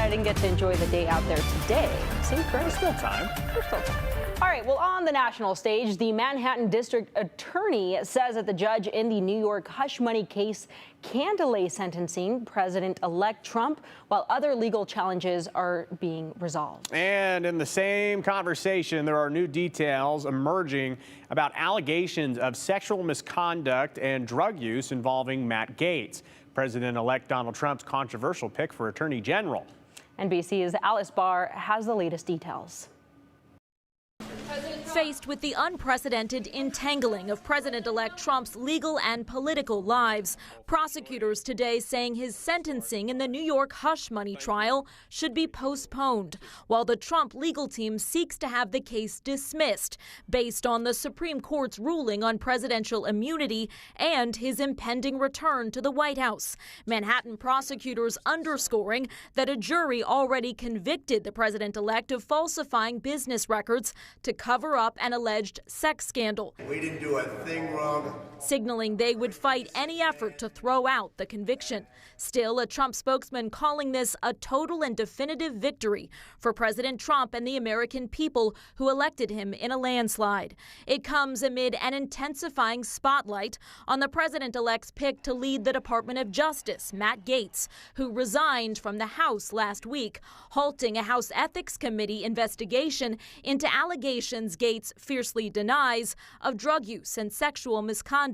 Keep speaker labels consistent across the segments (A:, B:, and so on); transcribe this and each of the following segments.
A: I didn't get to enjoy the day out there today. Seems
B: There's still time.
A: There's still time. All right, well, on the national stage, the Manhattan District Attorney says that the judge in the New York hush money case can delay sentencing President-elect Trump while other legal challenges are being resolved.
B: And in the same conversation, there are new details emerging about allegations of sexual misconduct and drug use involving Matt Gaetz, President-elect Donald Trump's controversial pick for Attorney General.
A: NBC's Alice Barr has the latest details.
C: Faced with the unprecedented entangling of President-elect Trump's legal and political lives, prosecutors today saying his sentencing in the New York hush money trial should be postponed, while the Trump legal team seeks to have the case dismissed based on the Supreme Court's ruling on presidential immunity and his impending return to the White House. Manhattan prosecutors underscoring that a jury already convicted the president-elect of falsifying business records to cover up an alleged sex scandal.
D: We didn't do a thing wrong.
C: Signaling they would fight any effort to throw out the conviction. Still, a Trump spokesman calling this a total and definitive victory for President Trump and the American people who elected him in a landslide. It comes amid an intensifying spotlight on the president-elect's pick to lead the Department of Justice, Matt Gaetz, who resigned from the House last week, halting a House Ethics Committee investigation into allegations Gaetz fiercely denies of drug use and sexual misconduct.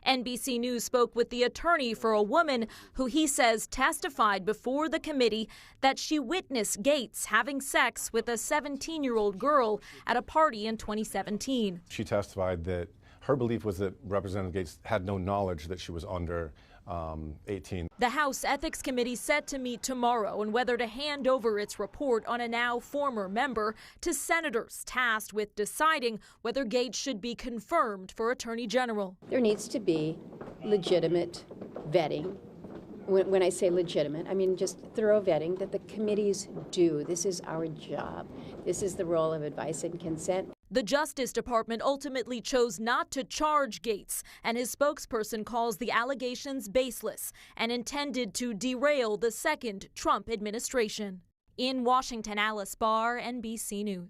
C: NBC News spoke with the attorney for a woman who he says testified before the committee that she witnessed Gaetz having sex with a 17-year-old girl at a party in 2017.
E: She testified that her belief was that Representative Gaetz had no knowledge that she was under 18.
C: The House Ethics Committee set to meet tomorrow on whether to hand over its report on a now former member to senators tasked with deciding whether Gaetz should be confirmed for Attorney General.
F: There needs to be legitimate vetting. When I say legitimate, I mean just thorough vetting that the committees do. This is our job. This is the role of advice and consent.
C: The Justice Department ultimately chose not to charge Gaetz, and his spokesperson calls the allegations baseless and intended to derail the second Trump administration. In Washington, Alice Barr, NBC News.